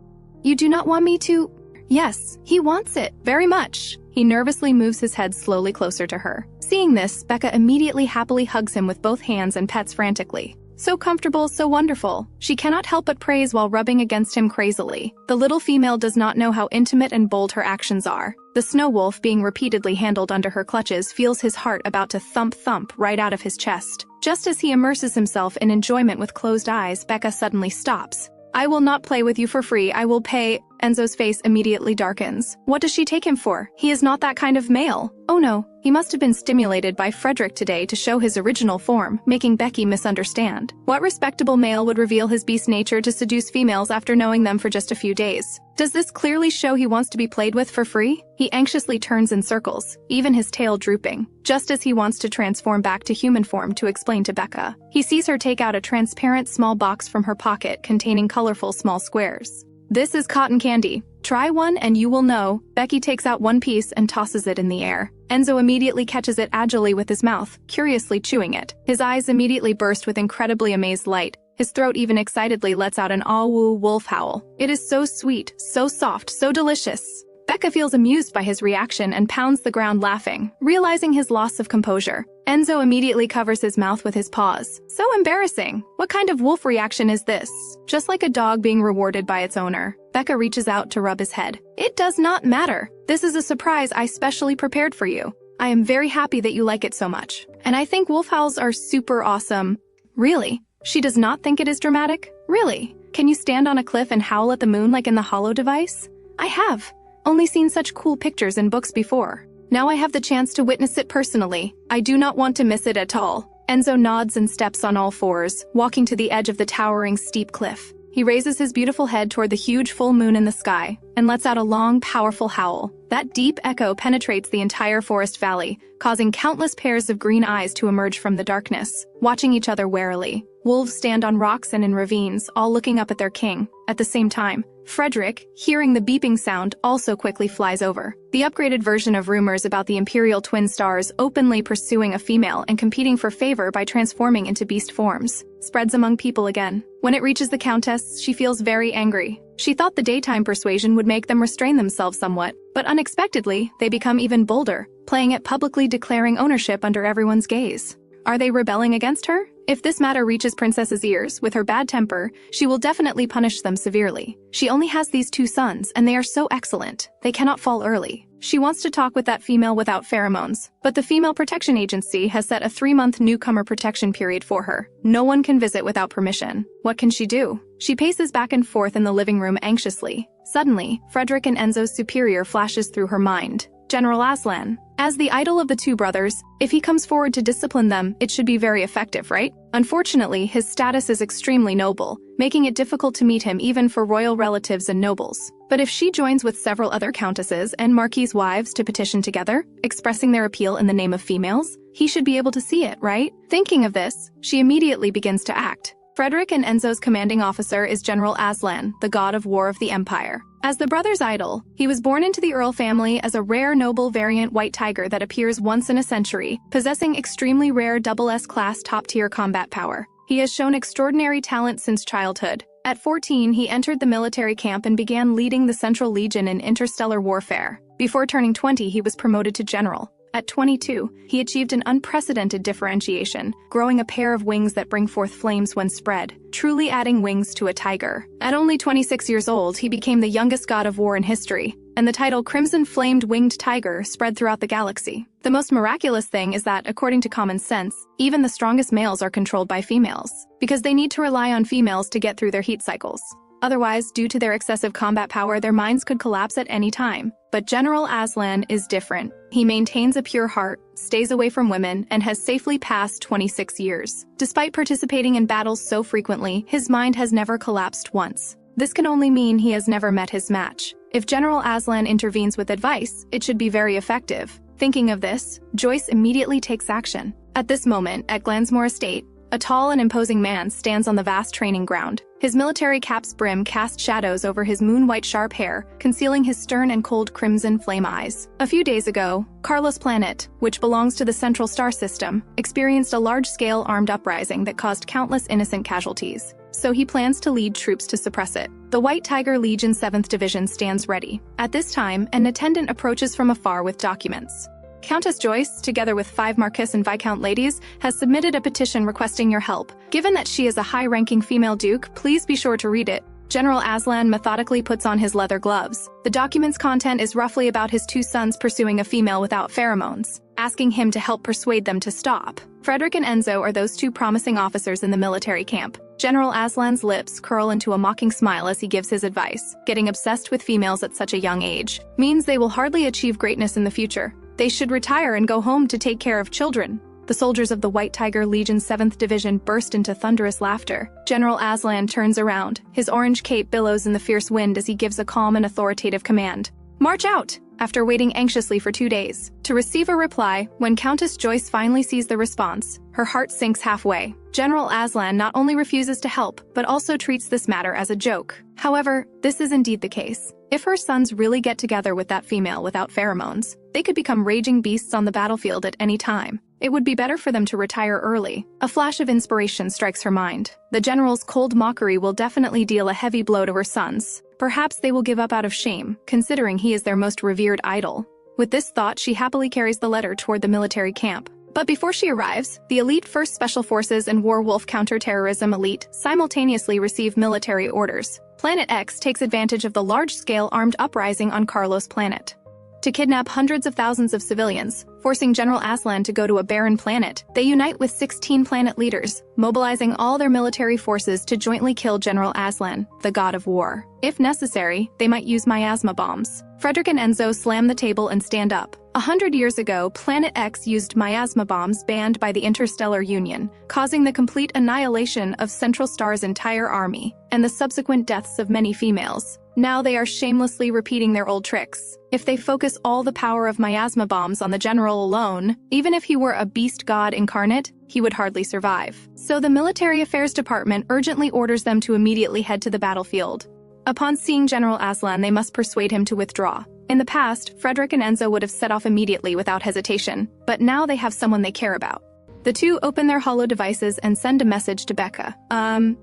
A: "You do not want me to?" Yes, he wants it, very much. He nervously moves his head slowly closer to her. Seeing this, Becca immediately happily hugs him with both hands and pets frantically. So comfortable, so wonderful. She cannot help but praise while rubbing against him crazily. The little female does not know how intimate and bold her actions are. The snow wolf, being repeatedly handled under her clutches, feels his heart about to thump right out of his chest. Just as he immerses himself in enjoyment with closed eyes, Becca suddenly stops. "I will not play with you for free, I will pay." Enzo's face immediately darkens. What does she take him for? He is not that kind of male. Oh no, he must have been stimulated by Frederick today to show his original form, making Becky misunderstand. What respectable male would reveal his beast nature to seduce females after knowing them for just a few days? Does this clearly show he wants to be played with for free? He anxiously turns in circles, even his tail drooping, just as he wants to transform back to human form to explain to Becca. He sees her take out a transparent small box from her pocket containing colorful small squares. "This is cotton candy. Try one and you will know." Becky takes out one piece and tosses it in the air. Enzo immediately catches it agilely with his mouth, curiously chewing it. His eyes immediately burst with incredibly amazed light. His throat even excitedly lets out an aw-woo wolf howl. It is so sweet, so soft, so delicious. Becca feels amused by his reaction and pounds the ground laughing, realizing his loss of composure. Enzo immediately covers his mouth with his paws. So embarrassing. What kind of wolf reaction is this? Just like a dog being rewarded by its owner. Becca reaches out to rub his head. "It does not matter. This is a surprise I specially prepared for you. I am very happy that you like it so much. And I think wolf howls are super awesome." Really? She does not think it is dramatic? Really? Can you stand on a cliff and howl at the moon like in the Hollow device? I have. Only seen such cool pictures in books before. Now I have the chance to witness it personally. I do not want to miss it at all. Enzo nods and steps on all fours, walking to the edge of the towering steep cliff. He raises his beautiful head toward the huge full moon in the sky and lets out a long, powerful howl. That deep echo penetrates the entire forest valley, causing countless pairs of green eyes to emerge from the darkness, watching each other warily. Wolves stand on rocks and in ravines, all looking up at their king. At the same time, Frederick, hearing the beeping sound, also quickly flies over. The upgraded version of rumors about the Imperial Twin Stars openly pursuing a female and competing for favor by transforming into beast forms spreads among people again. When it reaches the Countess, she feels very angry. She thought the daytime persuasion would make them restrain themselves somewhat, but unexpectedly, they become even bolder, playing at publicly declaring ownership under everyone's gaze. Are they rebelling against her? If this matter reaches Princess's ears, with her bad temper, she will definitely punish them severely. She only has these 2 sons, and they are so excellent. They cannot fall early. She wants to talk with that female without pheromones, but the Female Protection Agency has set a 3-month newcomer protection period for her. No one can visit without permission. What can she do? She paces back and forth in the living room anxiously. Suddenly, Frederick and Enzo's superior flashes through her mind. General Aslan. As the idol of the 2 brothers, if he comes forward to discipline them, it should be very effective, right? Unfortunately, his status is extremely noble, making it difficult to meet him even for royal relatives and nobles. But if she joins with several other countesses and marquis' wives to petition together, expressing their appeal in the name of females, he should be able to see it, right? Thinking of this, she immediately begins to act. Frederick and Enzo's commanding officer is General Aslan, the god of war of the Empire. As the brother's idol, he was born into the Earl family as a rare noble variant white tiger that appears once in a century, possessing extremely rare SS-class top-tier combat power. He has shown extraordinary talent since childhood. At 14, he entered the military camp and began leading the Central Legion in interstellar warfare. Before turning 20, he was promoted to general. At 22, he achieved an unprecedented differentiation, growing a pair of wings that bring forth flames when spread, truly adding wings to a tiger. At only 26 years old, he became the youngest god of war in history, and the title Crimson Flamed Winged Tiger spread throughout the galaxy. The most miraculous thing is that, according to common sense, even the strongest males are controlled by females, because they need to rely on females to get through their heat cycles. Otherwise, due to their excessive combat power, their minds could collapse at any time. But General Aslan is different. He maintains a pure heart, stays away from women, and has safely passed 26 years. Despite participating in battles so frequently, his mind has never collapsed once. This can only mean he has never met his match. If General Aslan intervenes with advice, it should be very effective. Thinking of this, Joyce immediately takes action. At this moment, at Glansmore Estate, a tall and imposing man stands on the vast training ground. His military cap's brim casts shadows over his moon-white sharp hair, concealing his stern and cold crimson flame eyes. A few days ago, Carlos Planet, which belongs to the Central Star System, experienced a large-scale armed uprising that caused countless innocent casualties. So he plans to lead troops to suppress it. The White Tiger Legion 7th Division stands ready. At this time, an attendant approaches from afar with documents. Countess Joyce, together with 5 Marquess and Viscount ladies, has submitted a petition requesting your help. Given that she is a high-ranking female duke, please be sure to read it. General Aslan methodically puts on his leather gloves. The document's content is roughly about his 2 sons pursuing a female without pheromones, asking him to help persuade them to stop. Frederick and Enzo are those 2 promising officers in the military camp. General Aslan's lips curl into a mocking smile as he gives his advice. Getting obsessed with females at such a young age means they will hardly achieve greatness in the future. They should retire and go home to take care of children. The soldiers of the White Tiger Legion 7th Division burst into thunderous laughter. General Aslan turns around. His orange cape billows in the fierce wind as he gives a calm and authoritative command. March out! After waiting anxiously for 2 days to receive a reply, when Countess Joyce finally sees the response, her heart sinks halfway. General Aslan not only refuses to help, but also treats this matter as a joke. However, this is indeed the case. If her sons really get together with that female without pheromones, they could become raging beasts on the battlefield at any time. It would be better for them to retire early. A flash of inspiration strikes her mind. The general's cold mockery will definitely deal a heavy blow to her sons. Perhaps they will give up out of shame, considering he is their most revered idol. With this thought, she happily carries the letter toward the military camp. But before she arrives, the elite 1st Special Forces and Warwolf Counterterrorism Elite simultaneously receive military orders. Planet X takes advantage of the large-scale armed uprising on Carlos Planet to kidnap hundreds of thousands of civilians, forcing General Aslan to go to a barren planet. They unite with 16 planet leaders, mobilizing all their military forces to jointly kill General Aslan, the god of war. If necessary, they might use miasma bombs. Frederick and Enzo slam the table and stand up. 100 years ago, Planet X used miasma bombs banned by the Interstellar Union, causing the complete annihilation of Central Star's entire army, and the subsequent deaths of many females. Now they are shamelessly repeating their old tricks. If they focus all the power of miasma bombs on the general alone, even if he were a beast god incarnate, he would hardly survive. So the Military Affairs Department urgently orders them to immediately head to the battlefield. Upon seeing General Aslan, they must persuade him to withdraw. In the past, Frederick and Enzo would have set off immediately without hesitation, but now they have someone they care about. The 2 open their holo devices and send a message to Becca.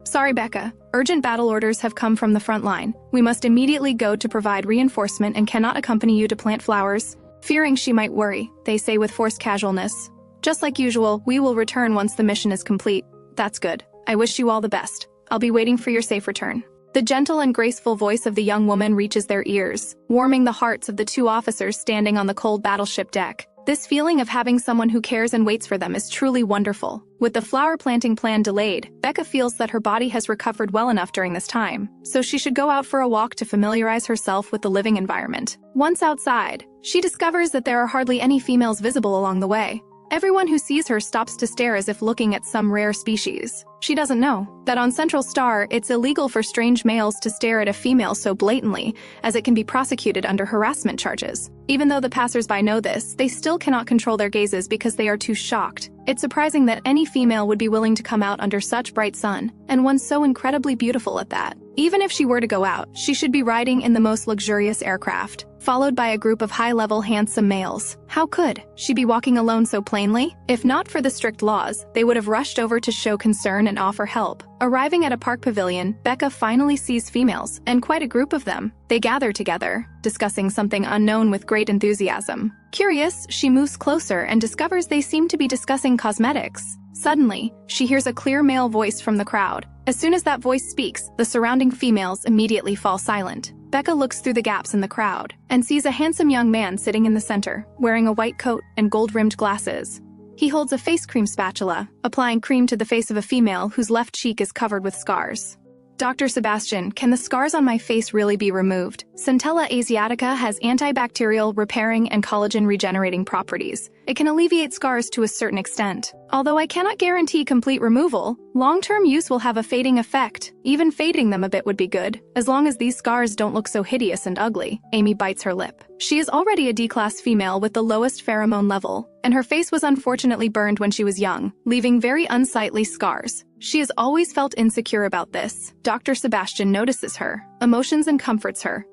A: Sorry Becca, urgent battle orders have come from the front line. We must immediately go to provide reinforcement and cannot accompany you to plant flowers. Fearing she might worry, they say with forced casualness. Just like usual, we will return once the mission is complete. That's good. I wish you all the best. I'll be waiting for your safe return. The gentle and graceful voice of the young woman reaches their ears, warming the hearts of the 2 officers standing on the cold battleship deck. This feeling of having someone who cares and waits for them is truly wonderful. With the flower planting plan delayed, Becca feels that her body has recovered well enough during this time, so she should go out for a walk to familiarize herself with the living environment. Once outside, she discovers that there are hardly any females visible along the way. Everyone who sees her stops to stare as if looking at some rare species. She doesn't know that on Central Star, it's illegal for strange males to stare at a female so blatantly, as it can be prosecuted under harassment charges. Even though the passersby know this, they still cannot control their gazes because they are too shocked. It's surprising that any female would be willing to come out under such bright sun, and one so incredibly beautiful at that. Even if she were to go out, she should be riding in the most luxurious aircraft, followed by a group of high-level handsome males. How could she be walking alone so plainly? If not for the strict laws, they would have rushed over to show concern and offer help. Arriving at a park pavilion, Becca finally sees females, and quite a group of them. They gather together, discussing something unknown with great enthusiasm. Curious, she moves closer and discovers they seem to be discussing cosmetics. Suddenly, she hears a clear male voice from the crowd. As soon as that voice speaks, the surrounding females immediately fall silent. Becca looks through the gaps in the crowd and sees a handsome young man sitting in the center, wearing a white coat and gold-rimmed glasses. He holds a face cream spatula, applying cream to the face of a female whose left cheek is covered with scars. Dr. Sebastian, can the scars on my face really be removed? Centella asiatica has antibacterial, repairing, and collagen-regenerating properties. It can alleviate scars to a certain extent. Although I cannot guarantee complete removal, long-term use will have a fading effect. Even fading them a bit would be good, as long as these scars don't look so hideous and ugly. Amy bites her lip. She is already a D-class female with the lowest pheromone level, and her face was unfortunately burned when she was young, leaving very unsightly scars. She has always felt insecure about this. Dr. Sebastian notices her, emotions and comforts her.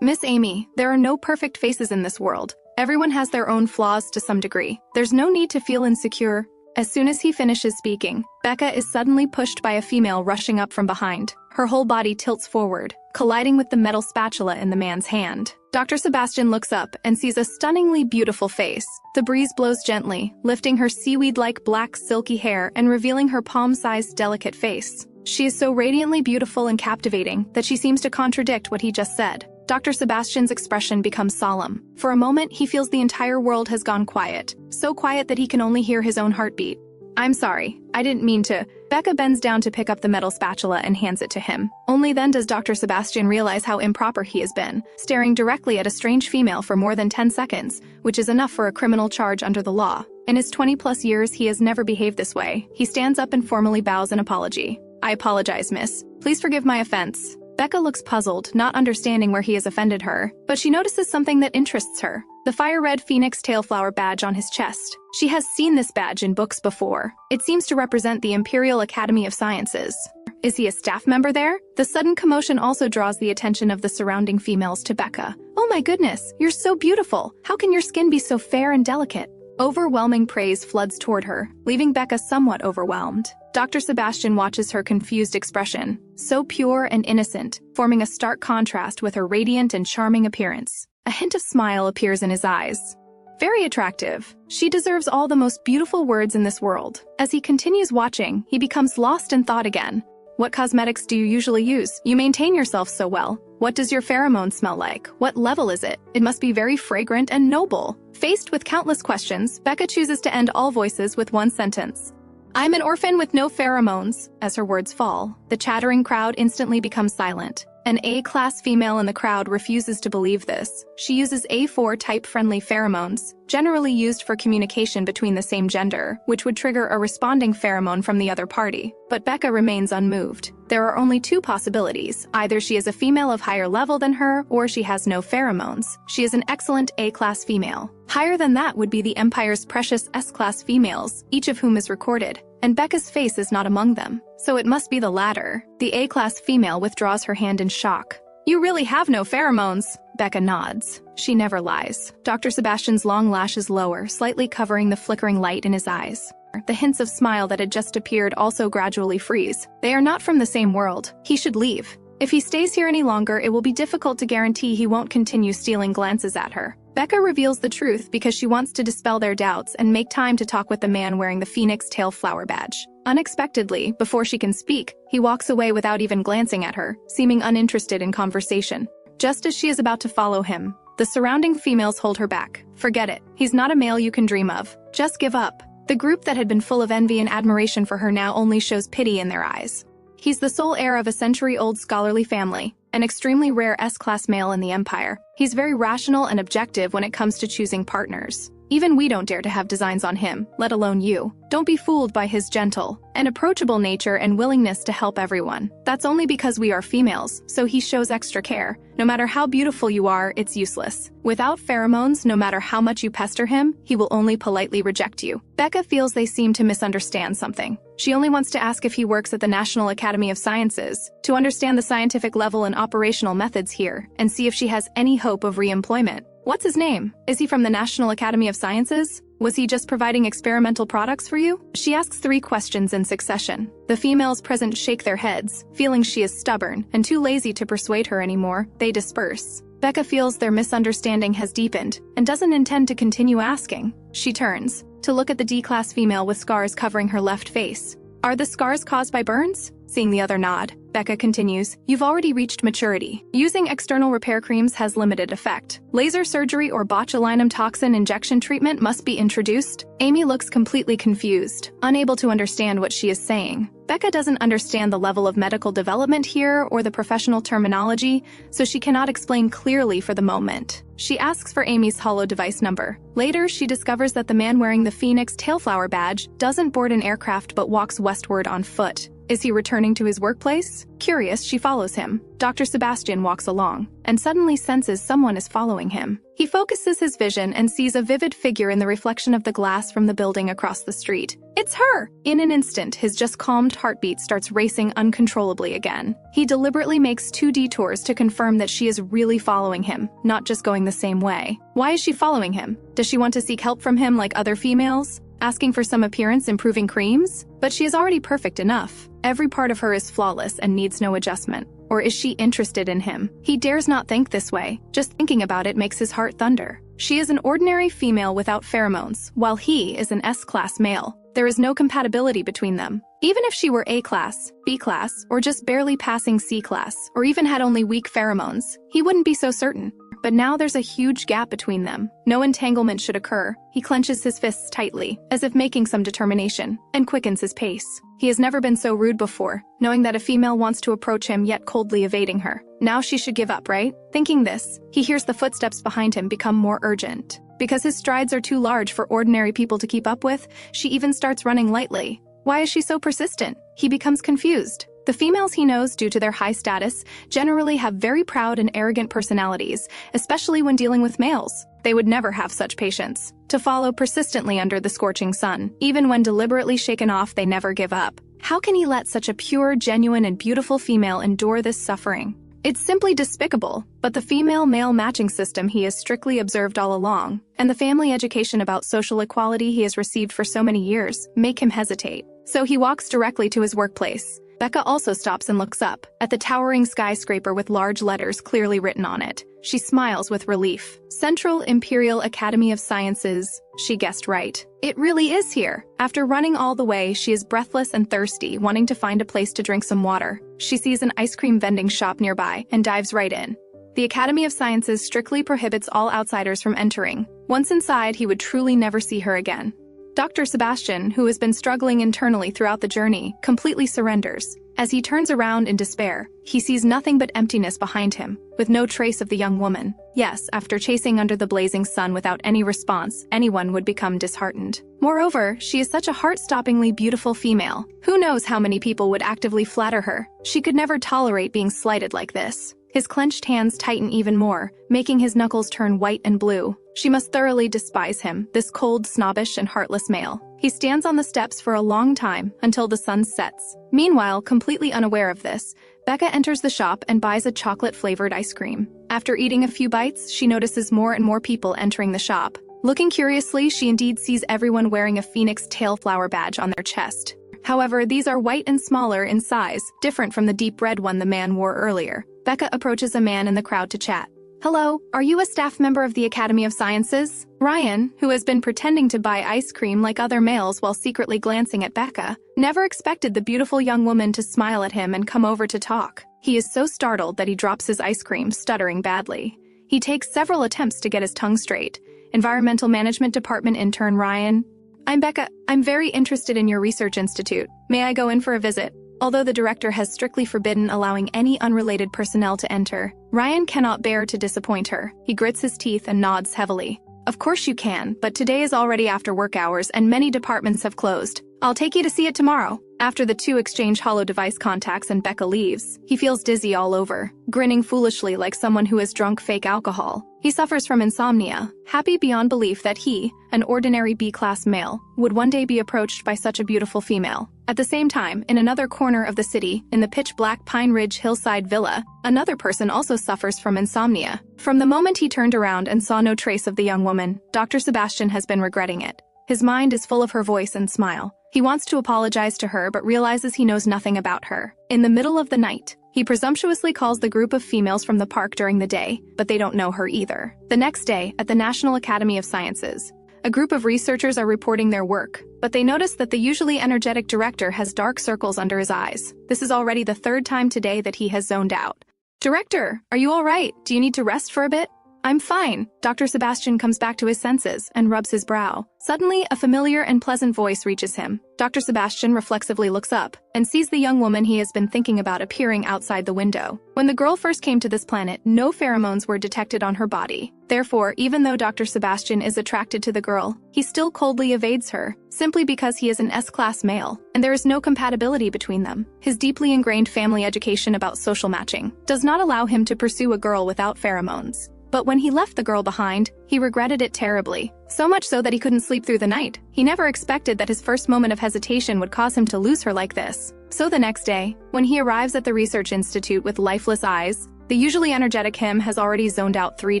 A: Miss Amy, there are no perfect faces in this world. Everyone has their own flaws to some degree. There's no need to feel insecure. As soon as he finishes speaking, Becca is suddenly pushed by a female rushing up from behind. Her whole body tilts forward, colliding with the metal spatula in the man's hand. Dr. Sebastian looks up and sees a stunningly beautiful face. The breeze blows gently, lifting her seaweed-like black silky hair and revealing her palm-sized delicate face. She is so radiantly beautiful and captivating that she seems to contradict what he just said. Dr. Sebastian's expression becomes solemn. For a moment, he feels the entire world has gone quiet. So quiet that he can only hear his own heartbeat. I'm sorry, I didn't mean to. Becca bends down to pick up the metal spatula and hands it to him. Only then does Dr. Sebastian realize how improper he has been, staring directly at a strange female for more than 10 seconds, which is enough for a criminal charge under the law. In his 20-plus years, he has never behaved this way. He stands up and formally bows an apology. I apologize, miss. Please forgive my offense. Becca looks puzzled, not understanding where he has offended her, but she notices something that interests her. The fire-red phoenix tailflower badge on his chest. She has seen this badge in books before. It seems to represent the Imperial Academy of Sciences. Is he a staff member there? The sudden commotion also draws the attention of the surrounding females to Becca. Oh my goodness, you're so beautiful. How can your skin be so fair and delicate? Overwhelming praise floods toward her, leaving Becca somewhat overwhelmed. Dr. Sebastian watches her confused expression, so pure and innocent, forming a stark contrast with her radiant and charming appearance. A hint of smile appears in his eyes. Very attractive. She deserves all the most beautiful words in this world. As he continues watching, he becomes lost in thought again. What cosmetics do you usually use? You maintain yourself so well. What does your pheromone smell like? What level is it? It must be very fragrant and noble. Faced with countless questions, Becca chooses to end all voices with one sentence. I'm an orphan with no pheromones. As her words fall, the chattering crowd instantly becomes silent. An A-class female in the crowd refuses to believe this. She uses A4 type-friendly pheromones, generally used for communication between the same gender, which would trigger a responding pheromone from the other party. But Becca remains unmoved. There are only two possibilities. Either she is a female of higher level than her, or she has no pheromones. She is an excellent A-class female. Higher than that would be the Empire's precious S-class females, each of whom is recorded. And Becca's face is not among them. So it must be the latter. The A-class female withdraws her hand in shock. You really have no pheromones. Becca nods. She never lies. Dr. Sebastian's long lashes lower, slightly covering the flickering light in his eyes. The hints of smile that had just appeared also gradually freeze. They are not from the same world. He should leave. If he stays here any longer, it will be difficult to guarantee he won't continue stealing glances at her. Becca reveals the truth because she wants to dispel their doubts and make time to talk with the man wearing the phoenix tail flower badge. Unexpectedly, before she can speak, he walks away without even glancing at her, seeming uninterested in conversation. Just as she is about to follow him, the surrounding females hold her back. Forget it. He's not a male you can dream of. Just give up. The group that had been full of envy and admiration for her now only shows pity in their eyes. He's the sole heir of a century-old scholarly family, an extremely rare S-class male in the Empire. He's very rational and objective when it comes to choosing partners. Even we don't dare to have designs on him, let alone you. Don't be fooled by his gentle and approachable nature and willingness to help everyone. That's only because we are females, so he shows extra care. No matter how beautiful you are, it's useless. Without pheromones, no matter how much you pester him, he will only politely reject you. Becca feels they seem to misunderstand something. She only wants to ask if he works at the National Academy of Sciences, to understand the scientific level and operational methods here, and see if she has any hope of re-employment. What's his name? Is he from the National Academy of Sciences? Was he just providing experimental products for you? She asks 3 questions in succession. The females present shake their heads, feeling she is stubborn and too lazy to persuade her anymore. They disperse. Becca feels their misunderstanding has deepened and doesn't intend to continue asking. She turns to look at the D-class female with scars covering her left face. Are the scars caused by burns? Seeing the other nod, Becca continues, "You've already reached maturity. Using external repair creams has limited effect. Laser surgery or botulinum toxin injection treatment must be introduced." Amy looks completely confused, unable to understand what she is saying. Becca doesn't understand the level of medical development here or the professional terminology, so she cannot explain clearly for the moment. She asks for Amy's hollow device number. Later, she discovers that the man wearing the Phoenix tailflower badge doesn't board an aircraft but walks westward on foot. Is he returning to his workplace? Curious, she follows him. Dr. Sebastian walks along, and suddenly senses someone is following him. He focuses his vision and sees a vivid figure in the reflection of the glass from the building across the street. It's her! In an instant, his just calmed heartbeat starts racing uncontrollably again. He deliberately makes 2 detours to confirm that she is really following him, not just going the same way. Why is she following him? Does she want to seek help from him like other females? Asking for some appearance-improving creams? But she is already perfect enough. Every part of her is flawless and needs no adjustment. Or is she interested in him? He dares not think this way. Just thinking about it makes his heart thunder. She is an ordinary female without pheromones, while he is an S-class male. There is no compatibility between them. Even if she were A-class, B-class, or just barely passing C-class, or even had only weak pheromones, he wouldn't be so certain. But now there's a huge gap between them. No entanglement should occur. He clenches his fists tightly, as if making some determination, and quickens his pace. He has never been so rude before, knowing that a female wants to approach him yet coldly evading her. Now she should give up, right? Thinking this, he hears the footsteps behind him become more urgent. Because his strides are too large for ordinary people to keep up with, she even starts running lightly. Why is she so persistent? He becomes confused. The females he knows, due to their high status, generally have very proud and arrogant personalities, especially when dealing with males. They would never have such patience. To follow persistently under the scorching sun, even when deliberately shaken off, they never give up. How can he let such a pure, genuine, and beautiful female endure this suffering? It's simply despicable, but the female-male matching system he has strictly observed all along, and the family education about social equality he has received for so many years, make him hesitate. So he walks directly to his workplace. Becca also stops and looks up, at the towering skyscraper with large letters clearly written on it. She smiles with relief. Central Imperial Academy of Sciences. She guessed right. It really is here. After running all the way, she is breathless and thirsty, wanting to find a place to drink some water. She sees an ice cream vending shop nearby and dives right in. The Academy of Sciences strictly prohibits all outsiders from entering. Once inside, he would truly never see her again. Dr. Sebastian, who has been struggling internally throughout the journey, completely surrenders. As he turns around in despair, he sees nothing but emptiness behind him, with no trace of the young woman. Yes, after chasing under the blazing sun without any response, anyone would become disheartened. Moreover, she is such a heart-stoppingly beautiful female. Who knows how many people would actively flatter her? She could never tolerate being slighted like this. His clenched hands tighten even more, making his knuckles turn white and blue. She must thoroughly despise him, this cold, snobbish, and heartless male. He stands on the steps for a long time, until the sun sets. Meanwhile, completely unaware of this, Becca enters the shop and buys a chocolate-flavored ice cream. After eating a few bites, she notices more and more people entering the shop. Looking curiously, she indeed sees everyone wearing a Phoenix tailflower badge on their chest. However, these are white and smaller in size, different from the deep red one the man wore earlier. Becca approaches a man in the crowd to chat. "Hello, are you a staff member of the Academy of Sciences?" Ryan, who has been pretending to buy ice cream like other males while secretly glancing at Becca, never expected the beautiful young woman to smile at him and come over to talk. He is so startled that he drops his ice cream, stuttering badly. He takes several attempts to get his tongue straight. Environmental Management Department intern Ryan. "I'm Becca. I'm very interested in your research institute. May I go in for a visit?" Although the director has strictly forbidden allowing any unrelated personnel to enter, Ryan cannot bear to disappoint her. He grits his teeth and nods heavily. "Of course you can, but today is already after work hours and many departments have closed. I'll take you to see it tomorrow." After the two exchange hollow device contacts and Becca leaves, he feels dizzy all over, grinning foolishly like someone who has drunk fake alcohol. He suffers from insomnia, happy beyond belief that he, an ordinary B-class male, would one day be approached by such a beautiful female. At the same time, in another corner of the city, in the pitch-black Pine Ridge hillside villa, another person also suffers from insomnia. From the moment he turned around and saw no trace of the young woman, Dr. Sebastian has been regretting it. His mind is full of her voice and smile. He wants to apologize to her but realizes he knows nothing about her. In the middle of the night, he presumptuously calls the group of females from the park during the day, but they don't know her either. The next day, at the National Academy of Sciences, a group of researchers are reporting their work. but they notice that the usually energetic director has dark circles under his eyes. This is already the third time today that he has zoned out. "Director, are you all right? Do you need to rest for a bit?" "I'm fine." Dr. Sebastian comes back to his senses and rubs his brow. Suddenly, a familiar and pleasant voice reaches him. Dr. Sebastian reflexively looks up and sees the young woman he has been thinking about appearing outside the window. When the girl first came to this planet, no pheromones were detected on her body. Therefore, even though Dr. Sebastian is attracted to the girl, he still coldly evades her, simply because he is an S-class male, and there is no compatibility between them. His deeply ingrained family education about social matching does not allow him to pursue a girl without pheromones. But when he left the girl behind, he regretted it terribly. So much so that he couldn't sleep through the night. He never expected that his first moment of hesitation would cause him to lose her like this. So the next day, when he arrives at the research institute with lifeless eyes, the usually energetic him has already zoned out 3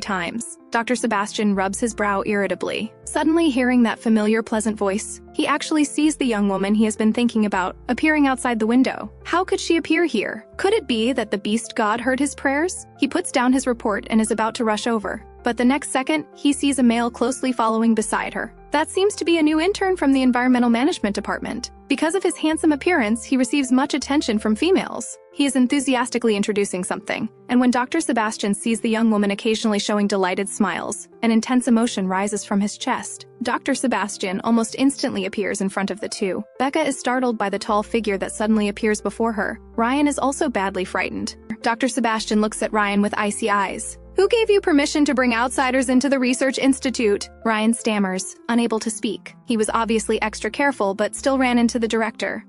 A: times. Dr. Sebastian rubs his brow irritably. Suddenly hearing that familiar pleasant voice, he actually sees the young woman he has been thinking about, appearing outside the window. How could she appear here? Could it be that the beast god heard his prayers? He puts down his report and is about to rush over. But the next second, he sees a male closely following beside her. That seems to be a new intern from the Environmental Management Department. Because of his handsome appearance, he receives much attention from females. He is enthusiastically introducing something, and when Dr. Sebastian sees the young woman occasionally showing delighted smiles, an intense emotion rises from his chest. Dr. Sebastian almost instantly appears in front of the two. Becca is startled by the tall figure that suddenly appears before her. Ryan is also badly frightened. Dr. Sebastian looks at Ryan with icy eyes. "Who gave you permission to bring outsiders into the research institute?" Ryan stammers, unable to speak. He was obviously extra careful, but still ran into the director.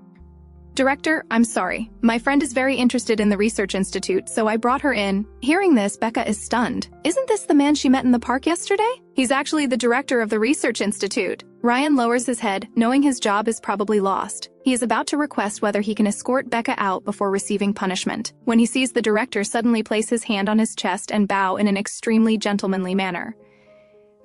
A: "Director, I'm sorry. My friend is very interested in the research institute, so I brought her in." Hearing this, Becca is stunned. Isn't this the man she met in the park yesterday? He's actually the director of the research institute. Ryan lowers his head, knowing his job is probably lost. He is about to request whether he can escort Becca out before receiving punishment, when he sees the director suddenly place his hand on his chest and bow in an extremely gentlemanly manner.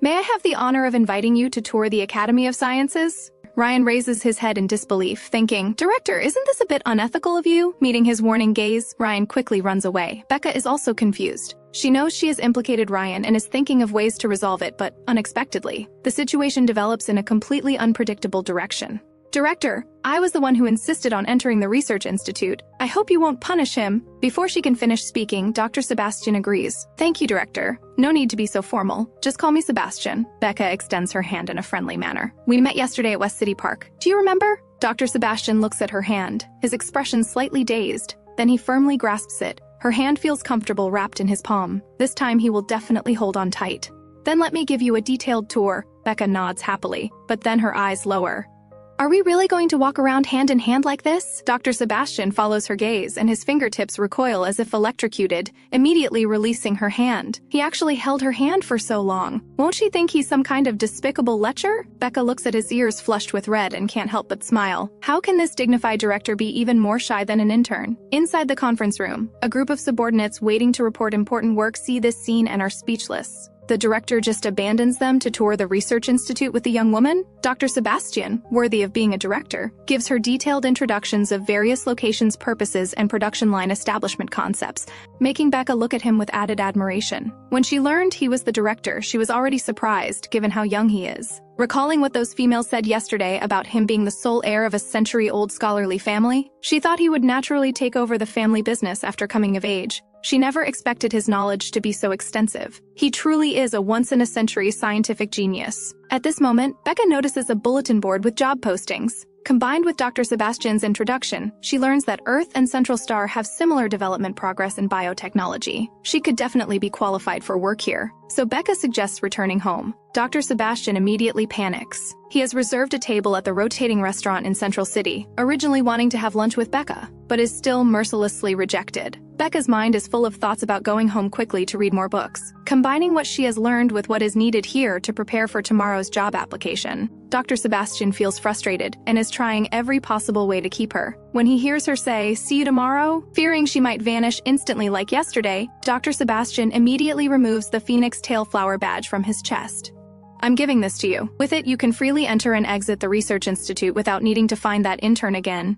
A: "May I have the honor of inviting you to tour the Academy of Sciences?" Ryan raises his head in disbelief, thinking, "Director, isn't this a bit unethical of you?" Meeting his warning gaze, Ryan quickly runs away. Becca is also confused. She knows she has implicated Ryan and is thinking of ways to resolve it, but unexpectedly, the situation develops in a completely unpredictable direction. "Director, I was the one who insisted on entering the research institute. I hope you won't punish him." Before she can finish speaking, Dr. Sebastian agrees. "Thank you, Director. No need to be so formal. Just call me Sebastian." Becca extends her hand in a friendly manner. "We met yesterday at West City Park. Do you remember?" Dr. Sebastian looks at her hand, his expression slightly dazed. Then he firmly grasps it. Her hand feels comfortable wrapped in his palm. This time he will definitely hold on tight. "Then let me give you a detailed tour." Becca nods happily, but then her eyes lower. "Are we really going to walk around hand in hand like this?" Dr. Sebastian follows her gaze and his fingertips recoil as if electrocuted, immediately releasing her hand. He actually held her hand for so long. Won't she think he's some kind of despicable lecher? Becca looks at his ears flushed with red and can't help but smile. How can this dignified director be even more shy than an intern? Inside the conference room, a group of subordinates waiting to report important work see this scene and are speechless. The director just abandons them to tour the research institute with the young woman? Dr. Sebastian, worthy of being a director, gives her detailed introductions of various locations, purposes, and production line establishment concepts, making Becca look at him with added admiration. When she learned he was the director, she was already surprised, given how young he is. Recalling what those females said yesterday about him being the sole heir of a century-old scholarly family, she thought he would naturally take over the family business after coming of age. She never expected his knowledge to be so extensive. He truly is a once-in-a-century scientific genius. At this moment, Becca notices a bulletin board with job postings. Combined with Dr. Sebastian's introduction, she learns that Earth and Central Star have similar development progress in biotechnology. She could definitely be qualified for work here. So Becca suggests returning home. Dr. Sebastian immediately panics. He has reserved a table at the rotating restaurant in Central City, originally wanting to have lunch with Becca, but is still mercilessly rejected. Becca's mind is full of thoughts about going home quickly to read more books, combining what she has learned with what is needed here to prepare for tomorrow's job application. Dr. Sebastian feels frustrated and is trying every possible way to keep her. When he hears her say, "See you tomorrow," fearing she might vanish instantly like yesterday, Dr. Sebastian immediately removes the phoenix tail flower badge from his chest. "I'm giving this to you. With it, you can freely enter and exit the research institute without needing to find that intern again."